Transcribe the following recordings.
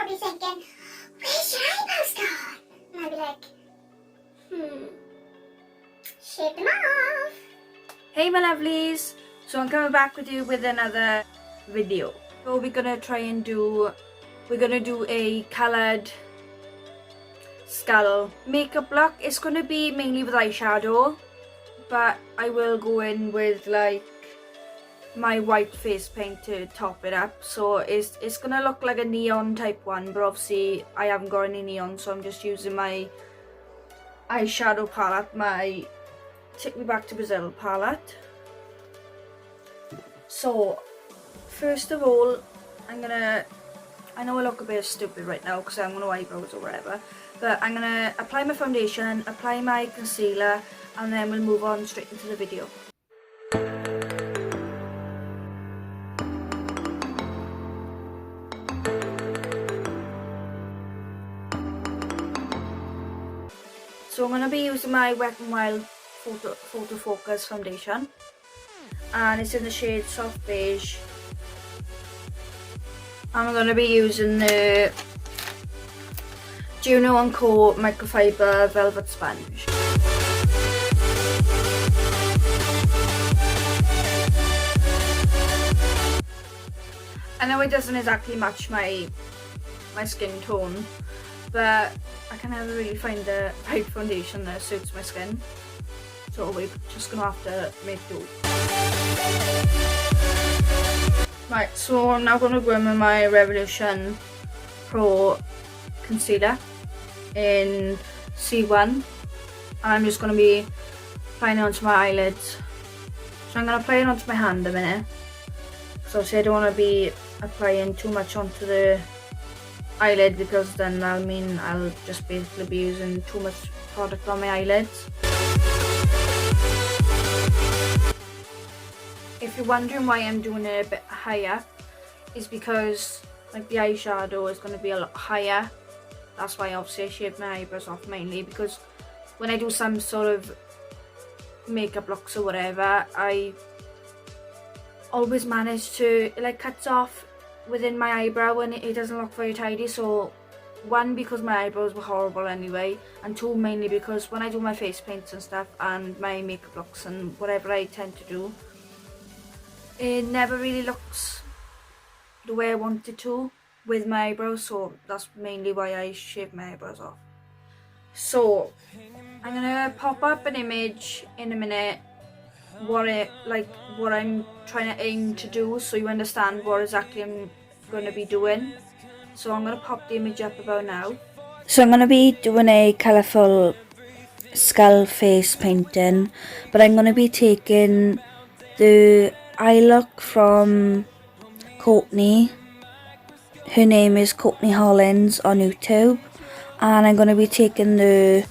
probably thinking, where's your eyebrows gone? And I'd be like, shave them off. Hey my lovelies, so I'm coming back with you with another video. So we're gonna do a coloured skull makeup look. It's gonna be mainly with eyeshadow, but I will go in with like my white face paint to top it up. So it's gonna look like a neon type one, but obviously I haven't got any neon, so I'm just using my eyeshadow palette, my Take Me Back to Brazil palette. So first of all, I know I look a bit stupid right now because I'm gonna eyebrows or whatever, but I'm gonna apply my foundation, apply my concealer, and then we'll move on straight into the video. So I'm gonna be using my Wet n Wild Photo Focus foundation, and it's in the shade Soft Beige. I'm going to be using the Juno & Co Microfiber Velvet Sponge. I know it doesn't exactly match my skin tone, but I can never really find the right foundation that suits my skin. So we're just going to have to make do. Right, so I'm now going to go in with my Revolution Pro Concealer in C1, and I'm just going to be applying it onto my eyelids. So I'm going to apply it onto my hand a minute, so obviously I don't want to be applying too much onto the eyelid, because then that'll mean I'll just basically be using too much product on my eyelids. If you're wondering why I'm doing it a bit higher, is because like the eyeshadow is going to be a lot higher. That's why obviously I shaved my eyebrows off mainly, because when I do some sort of makeup looks or whatever, I always manage to, it like cuts off within my eyebrow and it doesn't look very tidy. So one, because my eyebrows were horrible anyway, and two, mainly because when I do my face paints and stuff and my makeup looks and whatever I tend to do, it never really looks the way I want it to with my eyebrows. So that's mainly why I shave my eyebrows off. So I'm gonna pop up an image in a minute what I'm trying to aim to do, so you understand what exactly I'm going to be doing. So I'm going to pop the image up about now. So I'm going to be doing a colourful skull face painting, but I'm going to be taking the eye look from Courtney. Her name is Courtney Hollins on YouTube, and I'm going to be taking the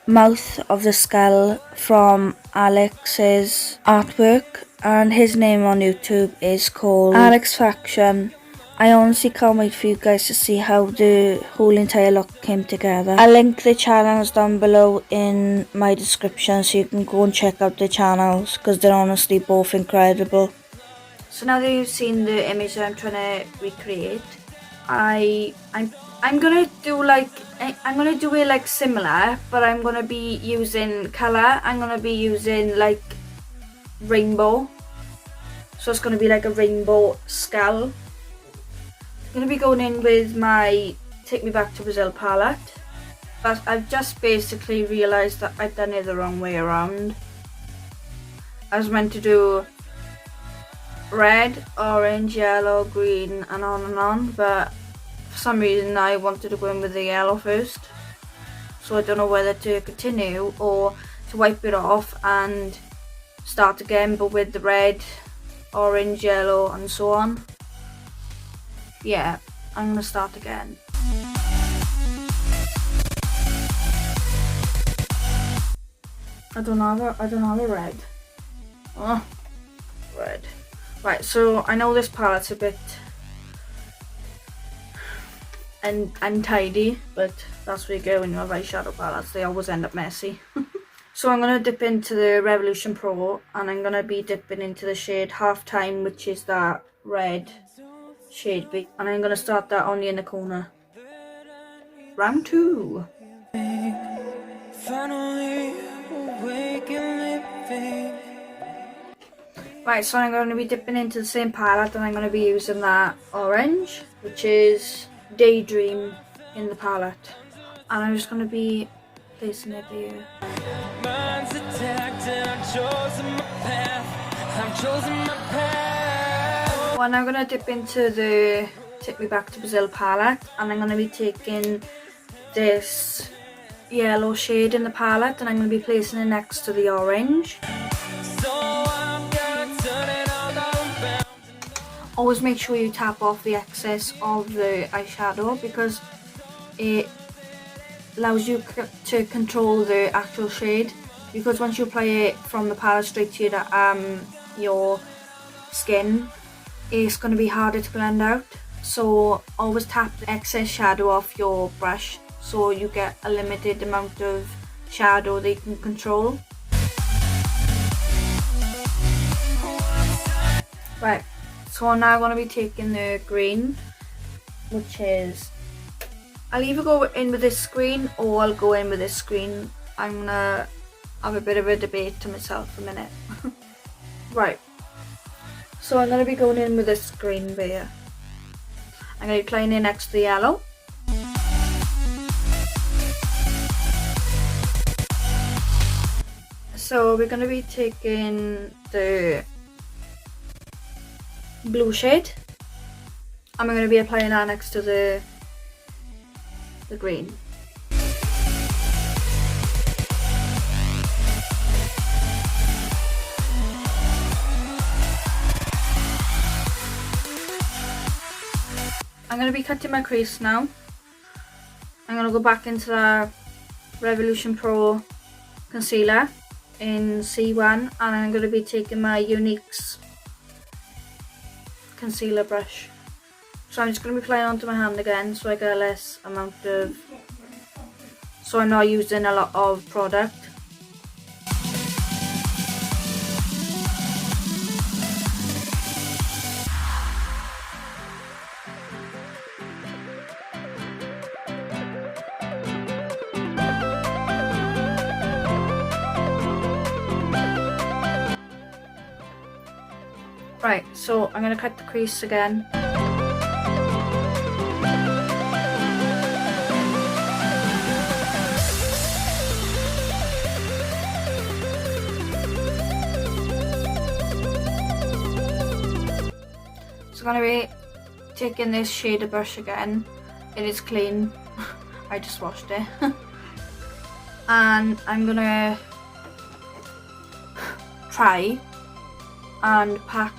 mouth of the skull from Alex's artwork, and his name on YouTube is called Alex Faction. I honestly can't wait for you guys to see how the whole entire look came together. I'll link the channels down below in my description so you can go and check out the channels, because they're honestly both incredible. So now that you've seen the image that I'm trying to recreate, I'm gonna do it like similar, but I'm gonna be using colour. I'm gonna be using like rainbow, so it's gonna be like a rainbow skull. I'm gonna be going in with my Take Me Back to Brazil palette, but I've just basically realised that I've done it the wrong way around. I was meant to do red, orange, yellow, green, and on, but for some reason I wanted to go in with the yellow first, so I don't know whether to continue or to wipe it off and start again, but with the red, orange, yellow, and so on. Yeah, I'm gonna start again. I don't have a red. Oh, red. Right, so I know this palette's a bit untidy, but that's where you go when you have eyeshadow palettes. They always end up messy. So I'm going to dip into the Revolution Pro, and I'm going to be dipping into the shade Half Time, which is that red shade B, and I'm going to start that on the inner corner. Round 2. Right, so I'm going to be dipping into the same palette, and I'm going to be using that orange, which is Daydream in the palette. And I'm just going to be placing it here. Well, I'm going to dip into the Take Me Back to Brazil palette, and I'm going to be taking this yellow shade in the palette, and I'm going to be placing it next to the orange. Always make sure you tap off the excess of the eyeshadow, because it allows you to control the actual shade, because once you apply it from the palette straight to your skin, it's going to be harder to blend out. So always tap the excess shadow off your brush so you get a limited amount of shadow that you can control. Right, so I'm now going to be taking the green, which is, I'll either go in with this green or I'll go in with this green. I'm going to have a bit of a debate to myself a minute. Right, so I'm going to be going in with this green here. I'm going to be applying it next to the yellow. So we're going to be taking the blue shade, and we're going to be applying that next to the green. I'm going to be cutting my crease now. I'm going to go back into the Revolution Pro concealer in C1, and I'm going to be taking my Unique's concealer brush. So I'm just going to be applying onto my hand again, so I get a less amount of, so I'm not using a lot of product. Right, so I'm going to cut the crease again. So I'm going to be taking this shader brush again. It is clean. I just washed it. And I'm going to try and pack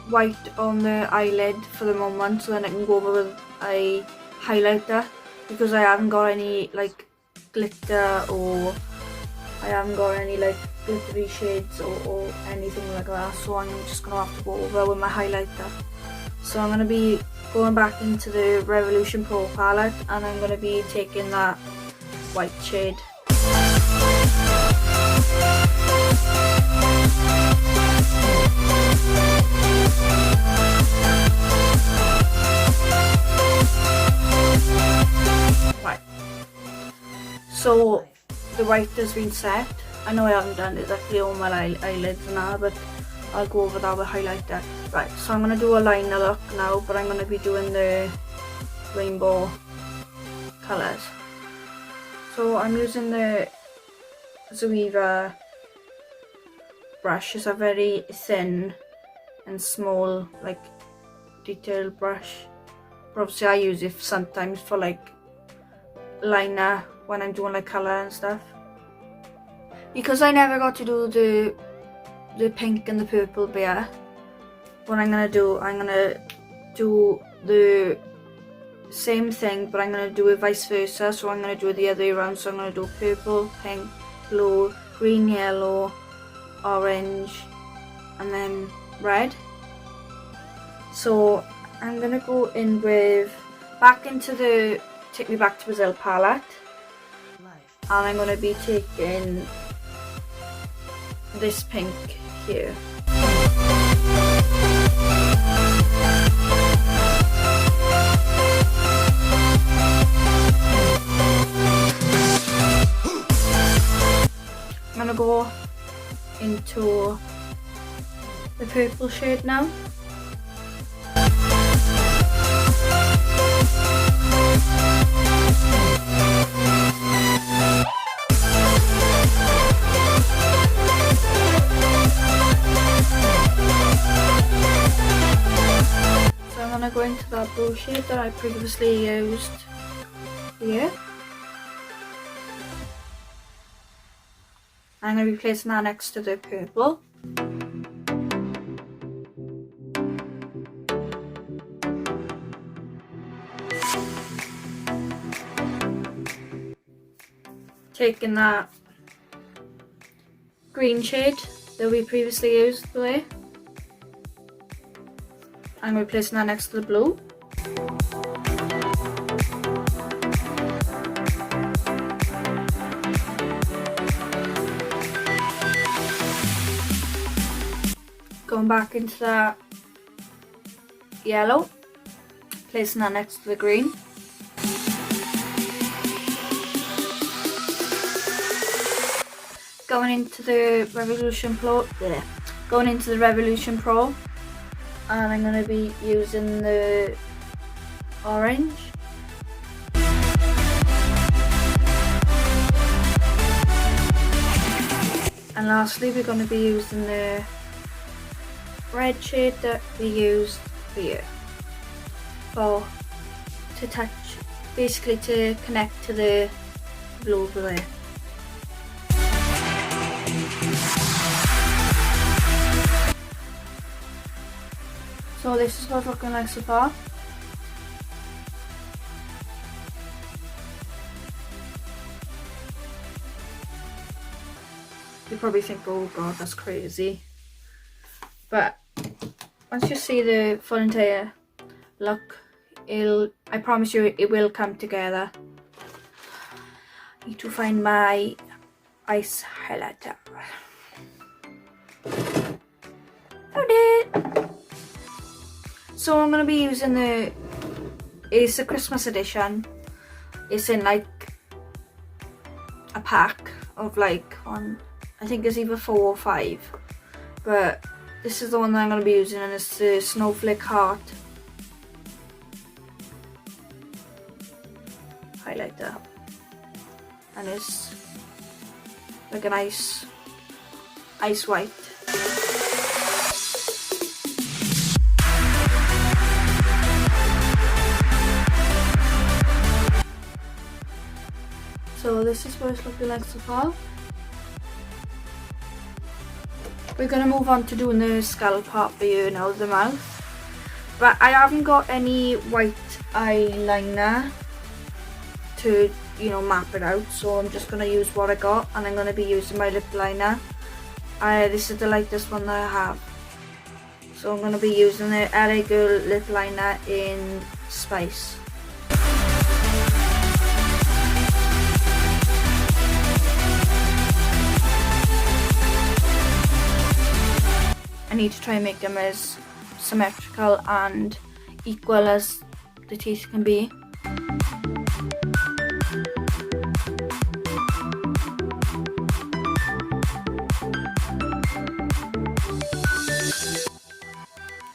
white on the eyelid for the moment, so then I can go over with a highlighter, because I haven't got any like glitter, or I haven't got any like glittery shades or anything like that, so I'm just going to have to go over with my highlighter. So I'm going to be going back into the Revolution Pro palette, and I'm going to be taking that white shade. Right, so the white has been set. I know I haven't done exactly all my eyelids now, but I'll go over that with highlighter. Right, so I'm going to do a liner look now, but I'm going to be doing the rainbow colours. So I'm using the Zoeva brush. It's a very thin and small, like, detailed brush. But obviously I use it sometimes for like liner when I'm doing like colour and stuff. Because I never got to do the pink and the purple bear, what I'm gonna do the same thing, but I'm gonna do it vice versa. So I'm gonna do it the other way around. So I'm gonna do purple, pink, blue, green, yellow, orange, and then red. So I'm gonna go in with back into the Take Me Back to Brazil palette, and I'm gonna be taking this pink here. into the purple shade now. So I'm going to go into that blue shade that I previously used here. I'm going to be placing that next to the purple. Taking that green shade that we previously used there, I'm going to be placing that next to the blue. Going back into that yellow, placing that next to the green. Going into the Revolution Pro, going into the Revolution Pro, and I'm going to be using the orange. And lastly, we're going to be using the red shade that we used here to touch, basically to connect to the blue over there. So this is what it's looking like so far. You probably think, oh god, that's crazy. But once you see the full entire look, I promise you it will come together. I need to find my ice highlighter. Found it! So I'm going to be using it's a Christmas edition. It's in like a pack of like I think it's either 4 or 5. But this is the one that I'm going to be using, and it's the Snowflake Heart highlighter. And it's like an ice white. So this is what it's looking like so far. We're going to move on to doing the skull part for you now, the mouth. But I haven't got any white eyeliner to, map it out. So I'm just going to use what I got, and I'm going to be using my lip liner. This is the lightest one that I have. So I'm going to be using the LA Girl lip liner in Spice. I need to try and make them as symmetrical and equal as the teeth can be.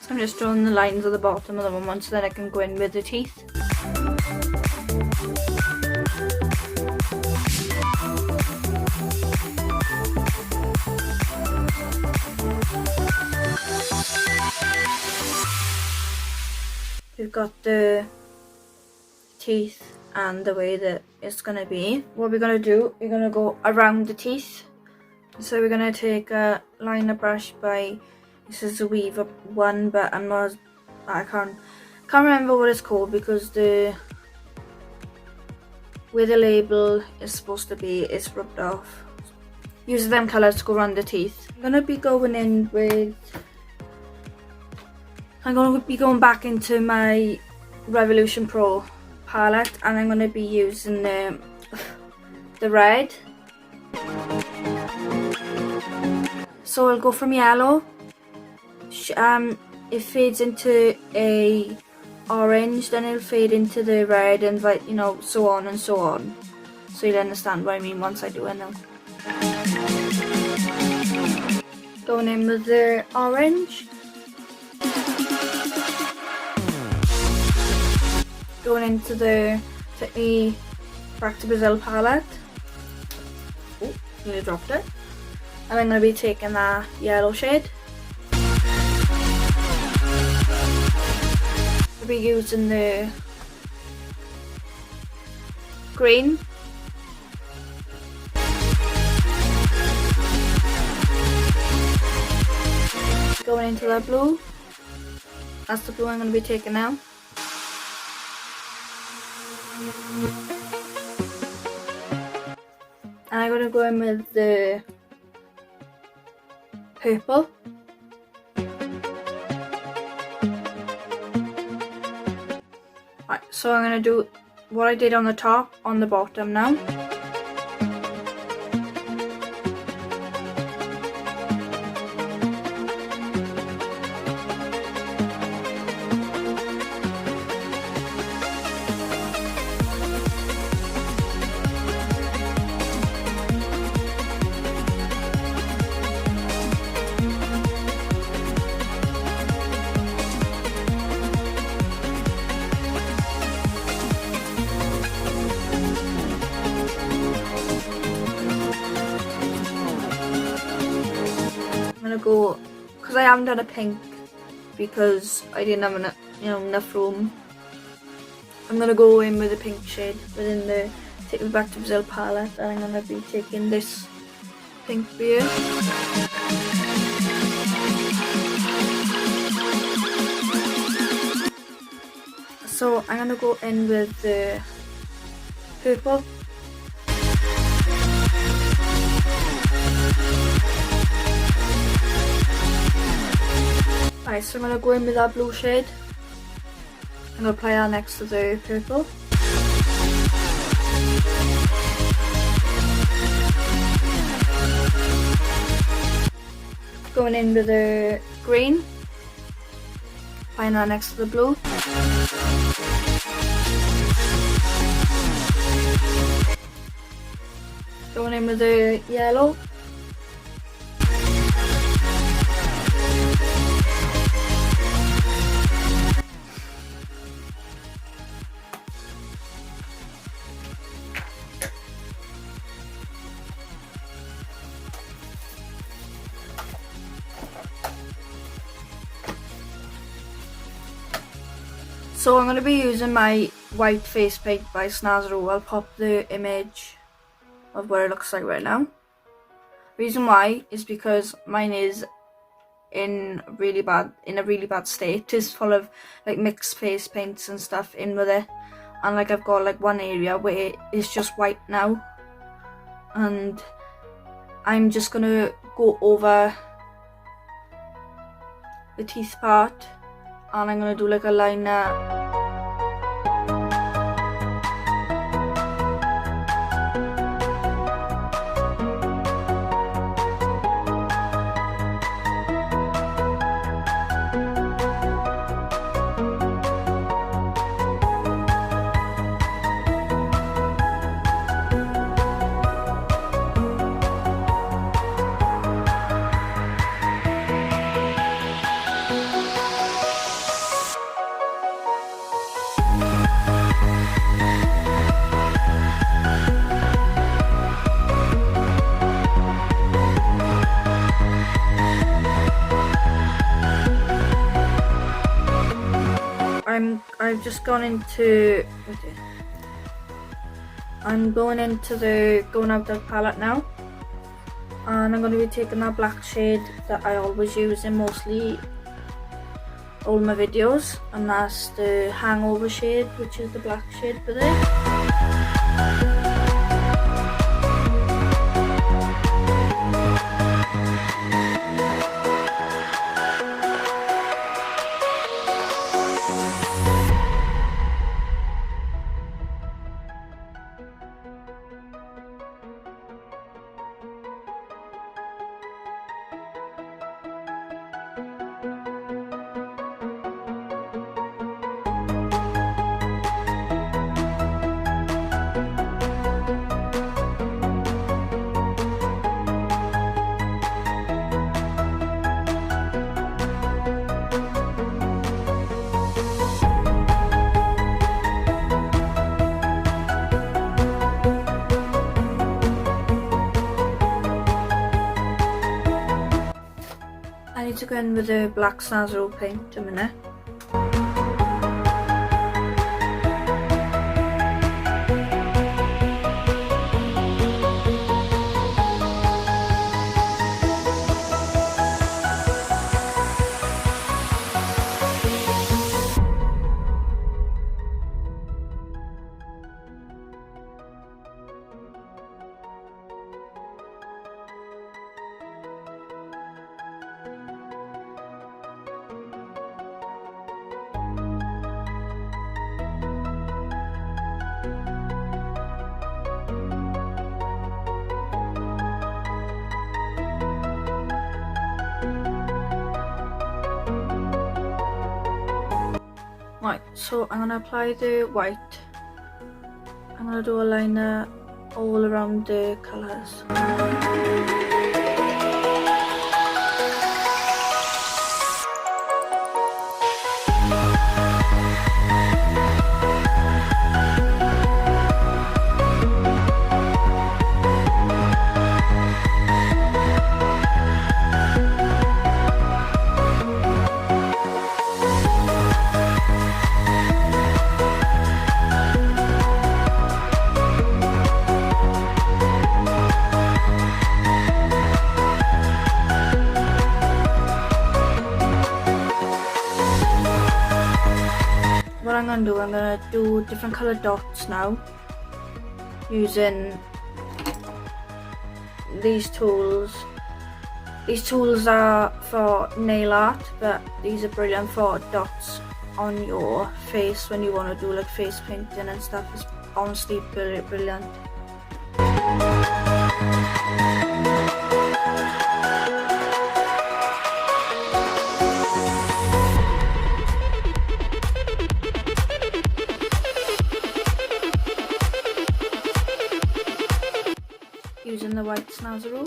So I'm just drawing the lines at the bottom of the one so that I can go in with the teeth. We've got the teeth and the way that it's going to be. What we're going to do, we're going to go around the teeth. So we're going to take a liner brush this is a Weaver one, but I can't remember what it's called because where the label is supposed to be is rubbed off. Use them colours to go around the teeth. I'm going to be going in with... I'm going to be going back into my Revolution Pro palette, and I'm going to be using the red. So I'll go from yellow. It fades into a orange, then it'll fade into the red, and so on and so on. So you'll understand what I mean once I do it now. Going in with the orange. Going into the Back to Brazil palette. Oh, nearly dropped it. And I'm going to be taking that yellow shade. I'll be using the green. Going into the blue. That's the blue I'm going to be taking now. And I'm going to go in with the purple. Right, so I'm going to do what I did on the top on the bottom now. Go because I haven't done a pink because I didn't have enough room. I'm gonna go in with a pink shade within the Take Me Back to Brazil palette, and I'm gonna be taking this pink beer. So I'm gonna go in with the purple. Right, so I'm going to go in with that blue shade. I'm going to apply that next to the purple. Going in with the green. Applying that next to the blue. Going in with the yellow. So I'm going to be using my white face paint by Snazaroo. I'll pop the image of what it looks like right now. Reason why is because mine is in a really bad state. It's full of like mixed face paints and stuff in with it, and like I've got like one area where it's just white now, and I'm just gonna go over the teeth part, and I'm gonna do like a liner. I've just gone into. I'm going into the Going Out Dark palette now, and I'm going to be taking that black shade that I always use in mostly all my videos, and that's the Hangover shade, which is the black shade for this. to go in with the black Snazaroo paint a minute. Right, so I'm going to apply the white. I'm going to do a liner all around the colours. What I'm going to do different coloured dots now using these tools. These tools are for nail art, but these are brilliant for dots on your face when you want to do like face painting and stuff. It's honestly brilliant. Using the white Snazaroo.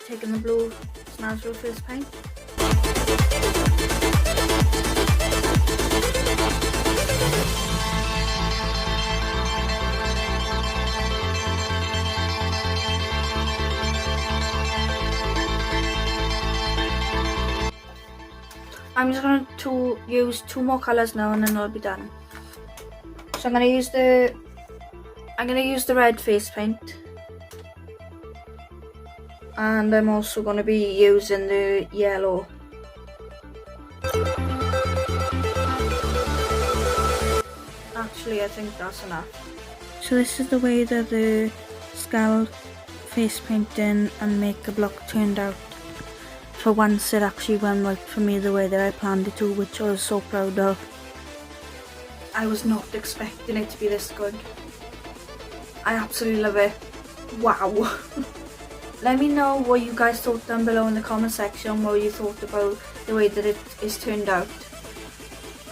Taking the blue Snazaroo face paint. I'm just going to use 2 more colours now and then I'll be done. So I'm going to use the red face paint, and I'm also going to be using the yellow. Actually, I think that's enough. So this is the way that the skull face painting and makeup look turned out. For once it actually went right for me the way that I planned it to, which I was so proud of. I was not expecting it to be this good. I absolutely love it. Wow. Let me know what you guys thought down below in the comment section, what you thought about the way that it is turned out.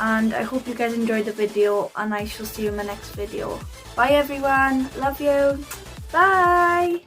And I hope you guys enjoyed the video, and I shall see you in my next video. Bye everyone, love you, bye!